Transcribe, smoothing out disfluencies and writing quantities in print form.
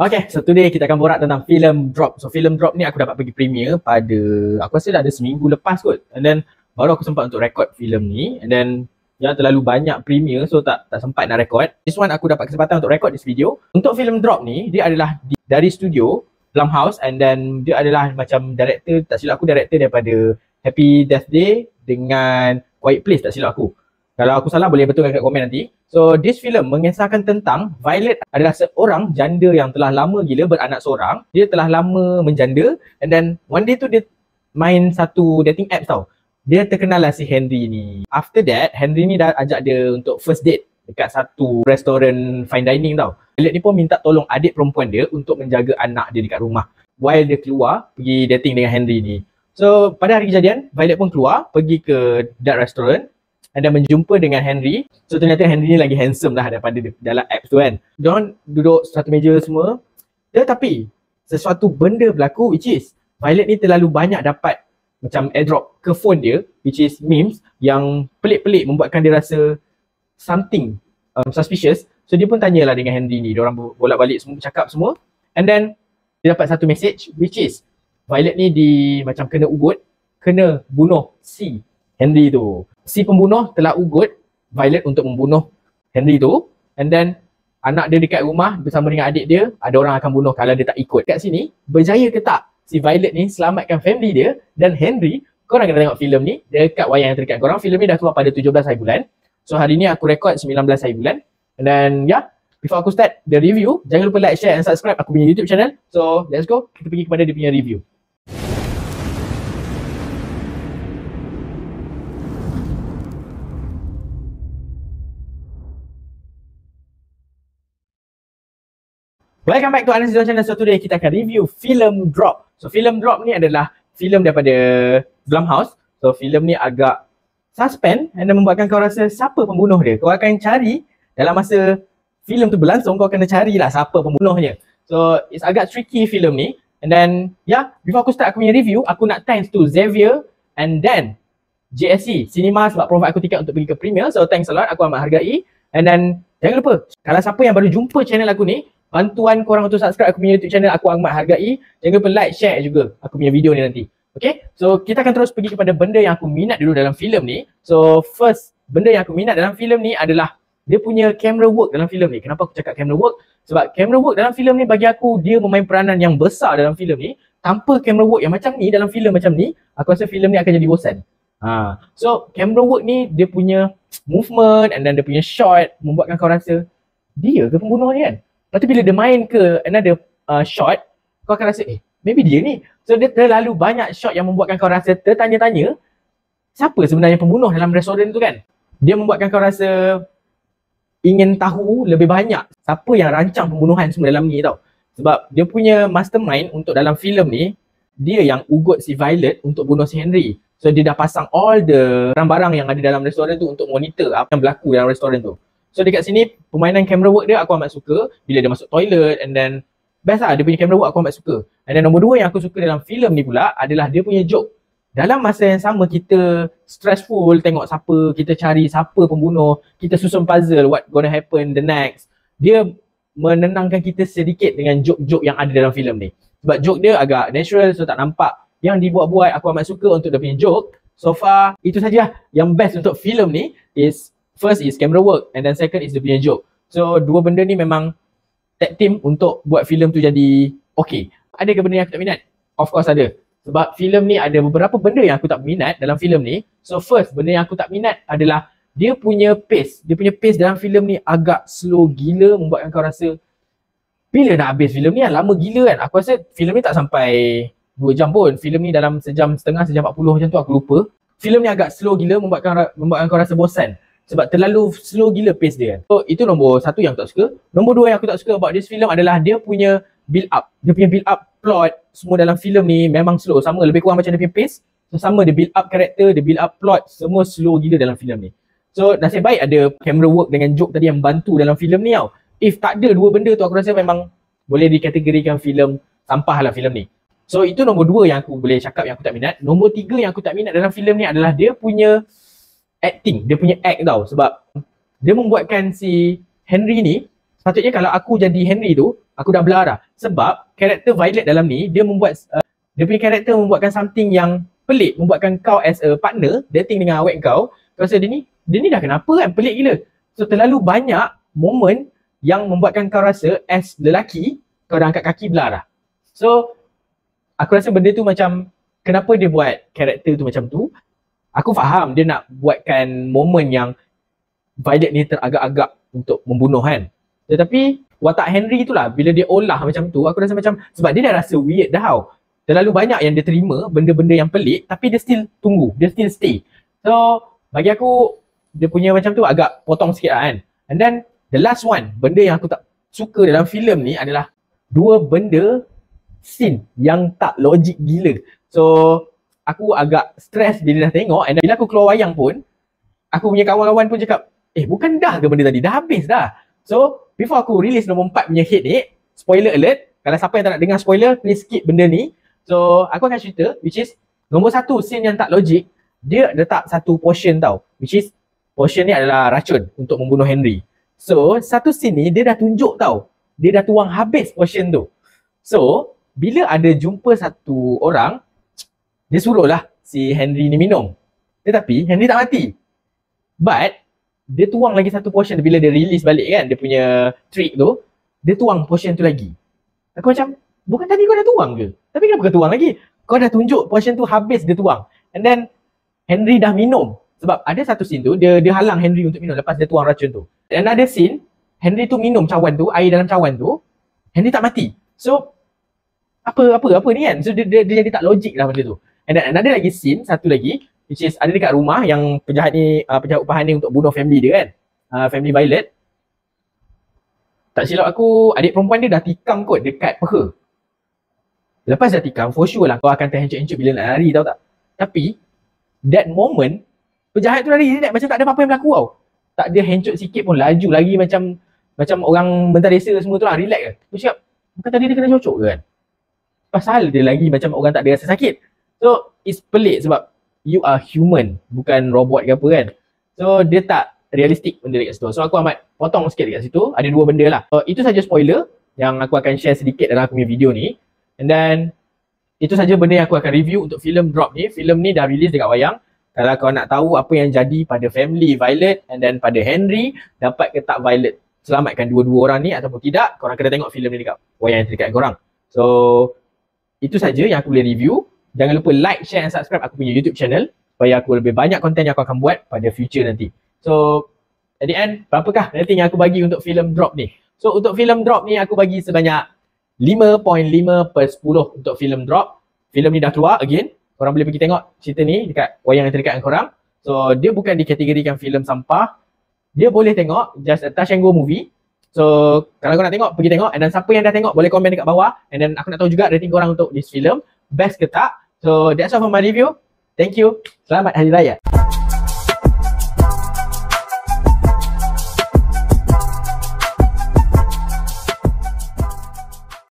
Okay, so today kita akan borak tentang film Drop. So film Drop ni aku dapat pergi premiere pada, aku rasa dah ada seminggu lepas kot. And then baru aku sempat untuk record film ni. And then yang terlalu banyak premiere, so tak sempat nak record. This one aku dapat kesempatan untuk record this video. Untuk film Drop ni, dia adalah dari studio Blumhouse. And then dia adalah macam director, tak silap aku director daripada Happy Death Day dengan Quiet Place, tak silap aku. Kalau aku salah boleh betulkan kat komen nanti. So this film mengisahkan tentang Violet adalah seorang janda yang telah lama gila beranak seorang. Dia telah lama menjanda, and then one day tu dia main satu dating apps tau. Dia terkenal lah si Henry ni. After that, Henry ni dah ajak dia untuk first date dekat satu restoran fine dining tau. Violet ni pun minta tolong adik perempuan dia untuk menjaga anak dia dekat rumah while dia keluar pergi dating dengan Henry ni. So pada hari kejadian, Violet pun keluar pergi ke that restaurant dan menjumpa dengan Henry. So ternyata Henry ni lagi handsome lah daripada dalam apps tu kan. Diorang duduk satu meja semua. Tetapi sesuatu benda berlaku, which is Violet ni terlalu banyak dapat macam airdrop ke phone dia, which is memes yang pelik-pelik, membuatkan dia rasa something suspicious. So dia pun tanyalah dengan Henry ni. Diorang bolak-balik semua, bercakap semua. And then dia dapat satu message, which is Violet ni macam kena ugut, kena bunuh si Henry tu. Si pembunuh telah ugut Violet untuk membunuh Henry tu. And then anak dia dekat rumah bersama dengan adik dia, ada orang akan bunuh kalau dia tak ikut. Kat sini, berjaya ke tak si Violet ni selamatkan family dia dan Henry? Korang kena tengok filem ni dekat wayang yang terdekat korang. Filem ni dah keluar pada 17 hari bulan. So hari ni aku rekod 19 hari bulan. And then before aku start the review, jangan lupa like, share and subscribe aku punya YouTube channel. So let's go, kita pergi kepada dia punya review. Welcome back to Anas Rizwan Channel. So today kita akan review film Drop. So film Drop ni adalah filem daripada Blumhouse. So filem ni agak suspend dan membuatkan kau rasa siapa pembunuh dia. Kau akan cari dalam masa filem tu berlangsung, kau kena carilah siapa pembunuhnya. So it's agak tricky filem ni. And then before aku start aku punya review, aku nak thanks to Xavier and then JSC Cinema sebab provide aku tiket untuk pergi ke premiere. So thanks a lot, aku amat hargai. And then jangan lupa, kalau siapa yang baru jumpa channel aku ni, bantuan korang untuk subscribe aku punya YouTube channel aku amat hargai. Jangan lupa like, share juga aku punya video ni nanti. Okay, so kita akan terus pergi kepada benda yang aku minat dulu dalam filem ni. So first, benda yang aku minat dalam filem ni adalah dia punya camera work dalam filem ni. Kenapa aku cakap camera work? Sebab camera work dalam filem ni bagi aku, dia memain peranan yang besar dalam filem ni. Tanpa camera work yang macam ni, dalam filem macam ni, aku rasa filem ni akan jadi bosan. So camera work ni, dia punya movement and then dia punya shot membuatkan kau rasa dia ke pembunuh ni kan. Lepas tu bila dia main ke another shot, kau akan rasa maybe dia ni. So dia terlalu banyak shot yang membuatkan kau rasa tertanya-tanya siapa sebenarnya pembunuh dalam restoran tu kan. Dia membuatkan kau rasa ingin tahu lebih banyak siapa yang rancang pembunuhan semua dalam ni tau. Sebab dia punya mastermind untuk dalam filem ni, dia yang ugut si Violet untuk bunuh si Henry. So dia dah pasang all the barang-barang yang ada dalam restoran tu untuk monitor apa yang berlaku dalam restoran tu. So dekat sini, permainan camera work dia aku amat suka. Bila dia masuk toilet and then best lah, dia punya camera work aku amat suka. And then nombor 2 yang aku suka dalam filem ni pula adalah dia punya joke. Dalam masa yang sama kita stressful tengok siapa, kita cari siapa pembunuh, kita susun puzzle what gonna happen the next. Dia menenangkan kita sedikit dengan joke-joke yang ada dalam filem ni. Sebab joke dia agak natural, so tak nampak yang dibuat-buat. Aku amat suka untuk dia punya joke. So far, itu saja yang best untuk filem ni is first is camera work and then second is dia punya joke. So dua benda ni memang tag team untuk buat filem tu jadi okay. Ada ke benda yang aku tak minat? Of course ada. Sebab filem ni ada beberapa benda yang aku tak minat dalam filem ni. So first, benda yang aku tak minat adalah dia punya pace. Dia punya pace dalam filem ni agak slow gila, membuatkan kau rasa bila nak habis filem ni kan? Lama gila kan? Aku rasa filem ni tak sampai 2 jam pun. Filem ni dalam sejam setengah, sejam 40 macam tu aku lupa. Filem ni agak slow gila, membuatkan kau rasa bosan. Sebab terlalu slow gila pace dia kan. So itu nombor 1 yang aku tak suka. Nombor 2 yang aku tak suka about this film adalah dia punya build up. Dia punya build up plot semua dalam filem ni memang slow. Sama lebih kurang macam dia punya pace. So sama dia build up karakter, dia build up plot, semua slow gila dalam filem ni. So nasib baik ada camera work dengan joke tadi yang bantu dalam filem ni tau. If tak ada dua benda tu aku rasa memang boleh dikategorikan filem sampah lah filem ni. So itu nombor 2 yang aku boleh cakap yang aku tak minat. Nombor 3 yang aku tak minat dalam filem ni adalah dia punya acting, dia punya act tau. Sebab dia membuatkan si Henry ni, sepatutnya kalau aku jadi Henry tu, aku dah blur dah. Sebab karakter Violet dalam ni, dia membuat dia punya karakter membuatkan something yang pelik, membuatkan kau as a partner dating dengan awet kau rasa dia ni dah kenapa kan, pelik gila. So terlalu banyak momen yang membuatkan kau rasa as lelaki kau dah angkat kaki belah dah. So aku rasa benda tu macam, kenapa dia buat karakter tu macam tu. Aku faham dia nak buatkan momen yang Violet ni teragak-agak untuk membunuh kan. Tetapi watak Henry tu lah, bila dia olah macam tu, aku rasa macam, sebab dia dah rasa weird dah tau. Terlalu banyak yang dia terima, benda-benda yang pelik, tapi dia still tunggu, dia still stay. So bagi aku, dia punya macam tu agak potong sikit lah kan. And then the last one, benda yang aku tak suka dalam filem ni adalah dua benda scene yang tak logik gila. So aku agak stress bila dah tengok, and bila aku keluar wayang pun, aku punya kawan-kawan pun cakap, bukan dah ke benda tadi, dah habis dah. So before aku release nombor 4 punya head ni, spoiler alert, kalau siapa yang tak nak dengar spoiler, please skip benda ni. So aku akan cerita, which is nombor 1 scene yang tak logik, dia letak satu potion tau, which is potion ni adalah racun untuk membunuh Henry. So satu scene ni dia dah tunjuk tau, dia dah tuang habis potion tu. So bila ada jumpa satu orang, dia suruhlah si Henry ni minum, tetapi Henry tak mati. But dia tuang lagi satu potion bila dia release balik kan, dia punya trick tu, dia tuang potion tu lagi. Aku macam, bukan tadi kau dah tuang ke? Tapi kenapa kau tuang lagi? Kau dah tunjuk potion tu habis dia tuang. And then Henry dah minum. Sebab ada satu scene tu, dia halang Henry untuk minum lepas dia tuang racun tu. Dan ada scene, Henry tu minum cawan tu, air dalam cawan tu, Henry tak mati. So apa ni kan? So dia jadi tak logik lah benda tu. And then ada lagi scene, satu lagi, which is ada dekat rumah yang penjahat ni, penjahat upahan ni untuk bunuh family dia kan, family Violet. Tak silap aku, adik perempuan dia dah tikam kot dekat peha. Lepas dah tikam, for sure lah kau akan terhencut-hencut bila nak lari, tahu tak? Tapi that moment, penjahat tu lari macam tak ada apa-apa yang berlaku tau. Tak ada hencut sikit pun, laju lagi macam orang bentar desa semua tu lah, relax ke. Aku cakap, bukan tadi dia kena cocok ke kan? Pasal dia lagi macam orang tak ada rasa sakit. So it's pelik sebab you are human, bukan robot ke apa kan. So dia tak realistik benda dekat situ. So aku amat potong sikit dekat situ. Ada dua benda lah. So itu saja spoiler yang aku akan share sedikit dalam aku punya video ni. And then itu saja benda yang aku akan review untuk filem Drop ni. Filem ni dah release dekat wayang. Kalau kau nak tahu apa yang jadi pada family Violet and then pada Henry, dapat ke tak Violet selamatkan dua-dua orang ni ataupun tidak, korang kena tengok filem ni dekat wayang yang terdekat korang. So itu saja yang aku boleh review. Jangan lupa like, share and subscribe aku punya YouTube channel supaya aku lebih banyak konten yang aku akan buat pada future nanti. So at the end, berapakah rating yang aku bagi untuk filem Drop ni? So untuk filem Drop ni aku bagi sebanyak 5.5/10 untuk filem Drop. Filem ni dah keluar again. Korang boleh pergi tengok cerita ni dekat wayang yang terdekat dengan korang. So dia bukan dikategorikan filem sampah. Dia boleh tengok, just a touch and go movie. So kalau kau nak tengok, pergi tengok. And then siapa yang dah tengok boleh komen dekat bawah. And then aku nak tahu juga rating korang untuk this film, best ke tak. So that's all for my review. Thank you. Selamat Hari Raya.